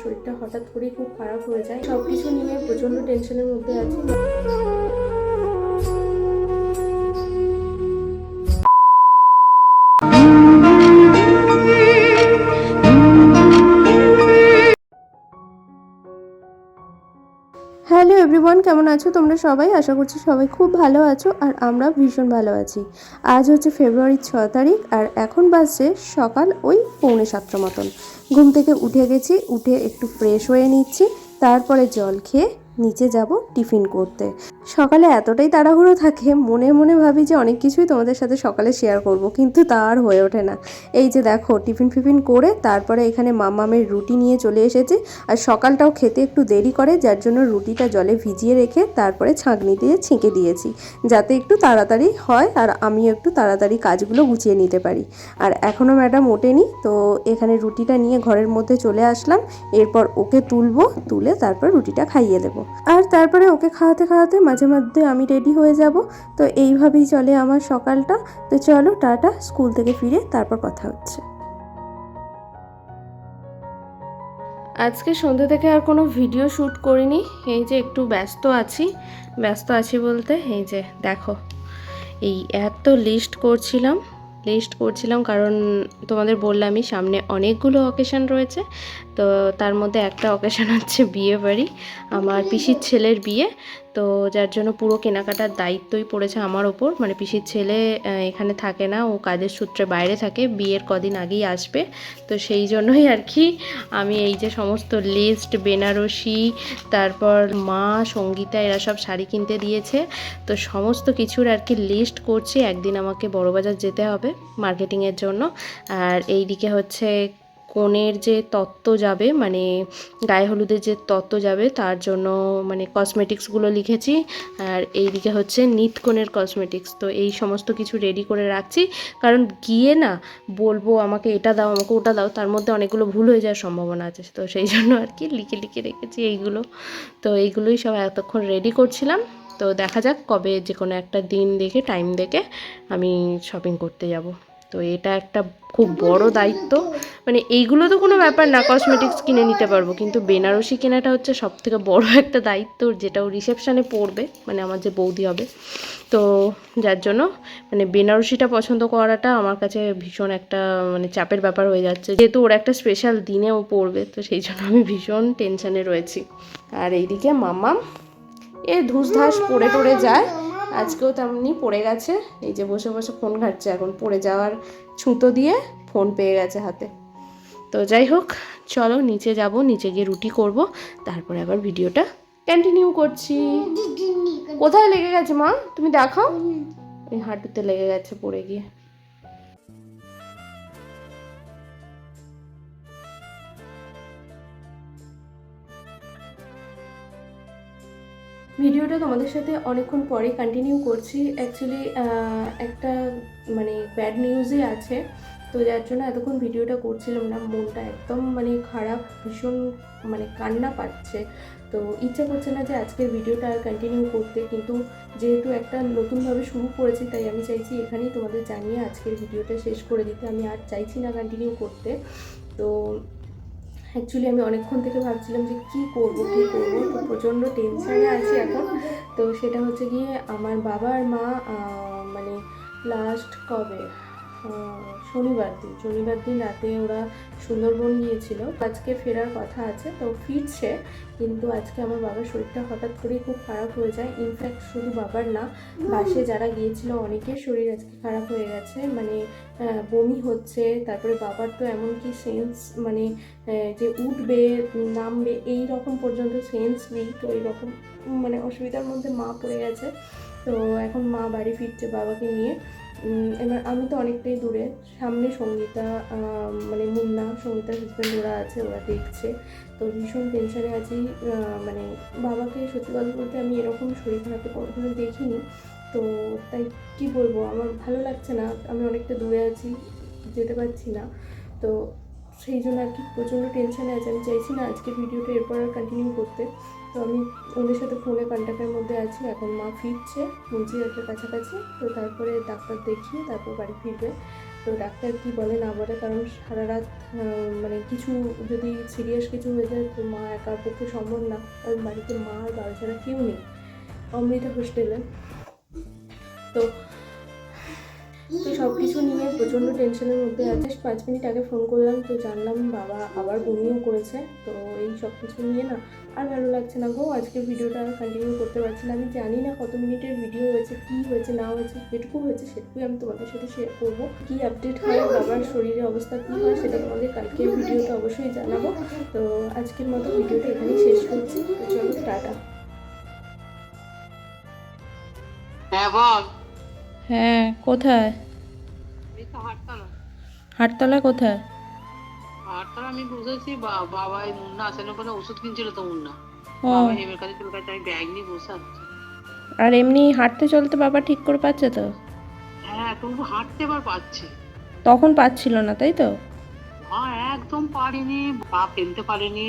শরীরটা হঠাৎ করেই খুব খারাপ হয়ে যায়। সব কিছু নিয়ে প্রচণ্ড টেনশনের মধ্যে আছি। হ্যালো এভরিওয়ান, কেমন আছো তোমরা সবাই? আশা করছি সবাই খুব ভালো আছো আর আমরা ভীষণ ভালো আছি। আজ হচ্ছে ফেব্রুয়ারির 6 তারিখ আর এখন বাজছে সকাল ওই 6:45 মতন। ঘুম থেকে উঠে গেছি, উঠে একটু ফ্রেশ হয়ে নিচ্ছি, তারপরে জল খেয়ে নিচে যাব টিফিন করতে। সকালে এতটাই তাড়াহুড়ো থাকে, মনে মনে ভাবি যে অনেক কিছুই তোমাদের সাথে সকালে শেয়ার করব, কিন্তু তা আর হয়ে ওঠে না। এই যে দেখো টিফিন করে তারপরে এখানে মামামের রুটি নিয়ে চলে এসেছি। আর সকালটাও খেতে একটু দেরি করে, যার জন্য রুটিটা জলে ভিজিয়ে রেখে তারপরে ছাঁকনি দিয়ে ছেঁকে দিয়েছি, যাতে একটু তাড়াতাড়ি হয় আর আমিও একটু তাড়াতাড়ি কাজগুলো গুছিয়ে নিতে পারি। আর এখনও ম্যাডাম ওঠেনি, তো এখানে রুটিটা নিয়ে ঘরের মধ্যে চলে আসলাম। এরপর ওকে তুলে তারপর রুটিটা খাইয়ে দেবো। আর তারপরে ওকে খাওয়াতে খাওয়াতে মাঝে মধ্যে আমি রেডি হয়ে যাব। তো এইভাবেই চলে আমার সকালটা। তো চলো টাটা, স্কুল থেকে ফিরে তারপর কথা হচ্ছে। আজকে সন্ধ্যা থেকে আর কোনো ভিডিও শ্যুট করিনি, এই যে একটু ব্যস্ত আছি বলতে এই যে দেখো এই এত লিস্ট করছিলাম কারণ তোমাদের বললামই সামনে অনেকগুলো অকেশন রয়েছে। তো তার মধ্যে একটা অকেশন হচ্ছে বিয়ে বাড়ি, আমার পিসির ছেলের বিয়ে। তো যার জন্য পুরো কেনাকাটার দায়িত্বই পড়েছে আমার ওপর। মানে পিসির ছেলে এখানে থাকে না, ও কাজের সূত্রে বাইরে থাকে, বিয়ের কদিন আগেই আসবে। তো সেই জন্যই আর কি আমি এই যে সমস্ত লিস্ট, বেনারসি, তারপর মা সঙ্গীতা এরা সব শাড়ি কিনতে দিয়েছে, তো সমস্ত কিছুর আর কি লিস্ট করছি। একদিন আমাকে বড়বাজার যেতে হবে মার্কেটিংয়ের জন্য। আর এই দিকে হচ্ছে কনের যে তত্ত্ব যাবে, মানে গায়ে হলুদের যে তত্ত্ব যাবে তার জন্য মানে কসমেটিক্সগুলো লিখেছি। আর এইদিকে হচ্ছে নিতকনের কসমেটিক্স। তো এই সমস্ত কিছু রেডি করে রাখছি, কারণ গিয়ে না বলবো আমাকে এটা দাও আমাকে ওটা দাও, তার মধ্যে অনেকগুলো ভুল হয়ে যাওয়ার সম্ভাবনা আছে। তো সেই জন্য আর কি লিখে রেখেছি এইগুলো। তো এইগুলোই সব এতক্ষণ রেডি করছিলাম। তো দেখা যাক কবে যে কোনো একটা দিন দেখে, টাইম দেখে আমি শপিং করতে যাব। তো এটা একটা খুব বড় দায়িত্ব। মানে এইগুলো তো কোনো ব্যাপার না, কসমেটিক্স কিনে নিতে পারবো, কিন্তু বেনারসি কেনাটা হচ্ছে সবথেকে বড় একটা দায়িত্ব, যেটাও রিসেপশানে পড়বে, মানে আমার যে বৌদি হবে। তো যার জন্য মানে বেনারসিটা পছন্দ করাটা আমার কাছে ভীষণ একটা মানে চাপের ব্যাপার হয়ে যাচ্ছে, যেহেতু ওর একটা স্পেশাল দিনে ও পড়বে। তো সেই জন্য আমি ভীষণ টেনশানে রয়েছি। আর এইদিকে মাম্মাম ধুসধাস পড়ে টড়ে যায়, আজকেও তেমনি পড়ে গেছে। এই যে বসে বসে ফোন ঘাটছে, এখন পড়ে যাওয়ার ছুতো দিয়ে ফোন পেয়ে গেছে হাতে। তো যাই হোক, চলো নিচে যাব, নিচে গিয়ে রুটি করব, তারপরে আবার ভিডিওটা কন্টিনিউ করছি। কোথায় লেগে গেছে মা, তুমি দেখাও। এই হাঁটুতে লেগে গেছে পড়ে গিয়ে। ভিডিওটা তোমাদের সাথে অনেকক্ষণ পরে কন্টিনিউ করছি। অ্যাকচুয়ালি একটা মানে ব্যাড নিউজই আছে, তো যার জন্য এতক্ষণ ভিডিওটা করছিলাম না। মনটা একদম মানে খারাপ, ভীষণ মানে কান্না পাচ্ছে। তো ইচ্ছা করছে না যে আজকের ভিডিওটা আর কন্টিনিউ করতে, কিন্তু যেহেতু একটা নতুনভাবে শুরু করেছি তাই আমি চাইছি এখানেই তোমাদের জানিয়ে আজকের ভিডিওটা শেষ করে দিতে। আমি আর চাইছি না কন্টিনিউ করতে। তো অ্যাকচুয়ালি আমি অনেকক্ষণ থেকে ভাবছিলাম যে কী করবো, তো প্রচণ্ড টেনশানে আছি এখন। তো সেটা হচ্ছে গিয়ে আমার বাবা আর মা মানে লাস্ট কবে শনিবার দিন রাতে ওরা সুন্দরবন গিয়েছিল। আজকে ফেরার কথা আছে, তো ফিরছে। কিন্তু আজকে আমার বাবার শরীরটা হঠাৎ করেই খুব খারাপ হয়ে যায়। ইনফ্যাক্ট শুধু বাবার না, বাসে যারা গিয়েছিল অনেকের শরীর আজকে খারাপ হয়ে গেছে। মানে বমি হচ্ছে, তারপরে বাবার তো এমনকি সেন্স মানে যে উঠবে নামবে এই রকম পর্যন্ত সেন্স নেই। তো এইরকম মানে অসুবিধার মধ্যে মা পড়ে গেছে। তো এখন মা বাড়ি ফিরছে বাবাকে নিয়ে। এবার আমি তো অনেকটাই দূরে, সামনে সঙ্গীতা মানে সঙ্গীতার হাজব্যান্ড ওরা আছে, ওরা দেখছে। তো ভীষণ টেনশানে আছি। মানে বাবাকে সত্যি কথা বলতে আমি এরকম শরীর খারাপে কোনোদিনও দেখিনি। তো তাই কি বলবো, আমার ভালো লাগছে না, আমি অনেকটা দূরে আছি, যেতে পারছি না। তো সেই জন্য আর কি প্রচণ্ড টেনশানে আছে। আমি চাইছি না আজকে ভিডিওটা এরপর আর কন্টিনিউ করতে। তো আমি ওদের সাথে ফোনে কন্ট্যাক্টের মধ্যে আছি। এখন মা ফিরছে 25 কাছাকাছি, তো তারপরে ডাক্তার দেখিয়ে তারপর বাড়ি ফিরবে। তো ডাক্তার কি বলে না বলে, কারণ সারা রাত মানে কিছু যদি সিরিয়াস কিছু হয়ে যায় তো মা একার পক্ষে সম্ভব না, কারণ বাড়িতে মা আর বাবা ছাড়া কেউ নেই অমৃতা হোস্টেলে। তো তো সব কিছু নিয়ে প্রচণ্ড টেনশনের মধ্যে আছে। 5 মিনিট আগে ফোন করলাম তো জানলাম বাবা আবার বমিও করেছে। তো এই সব কিছু নিয়ে না আর ভালো লাগছে না গো, আজকে ভিডিওটা কন্টিনিউ করতে পারছি না। আমি জানি না কত মিনিটের ভিডিও হয়েছে, কী হয়েছে না হয়েছে, যেটুকু হয়েছে সেটুকুই আমি তোমাদের সাথে শেয়ার করবো। কী আপডেট হয়, বাবার শরীরের অবস্থা কী হয় সেটা তোমাদের কালকের ভিডিওতে অবশ্যই জানাবো। তো আজকের মতো ভিডিওটা এখানেই শেষ করছি। তো চলো টাটা। হ্যাঁ বল। হ্যাঁ কোথায়? এই তো হাটতলা। হাটতলা কোথায়? হাটতলা আমি বসেছি, বাবা এই মুন্না আসানোর কথা ওষুধ কিনছিল তো মুন্না। ও, বাবা হেমের কাছে চলে গেছে, আমি ব্যাগ নিয়ে বসে আছি। আর এমনি হাঁটতে চলতে বাবা ঠিক করে পাচ্ছে তো? হ্যাঁ তবু হাঁটতে এবার পারছে। তখন পাচ্ছিল না তাই তো? হ্যাঁ একদম পারিনি, পা ফেলতে পারিনি।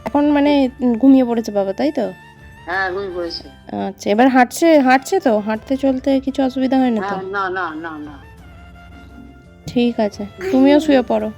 এখন মানে ঘুমিয়ে পড়েছে বাবা তাই তো? হ্যাঁ ঘুমিয়ে পড়েছে। আচ্ছা, এবার হাঁটছে হাঁটছে তো? হাঁটতে চলতে কিছু অসুবিধা হয় না তো? হ্যাঁ না না না না। ঠিক আছে, তুমিও শুয়ে পড়ো।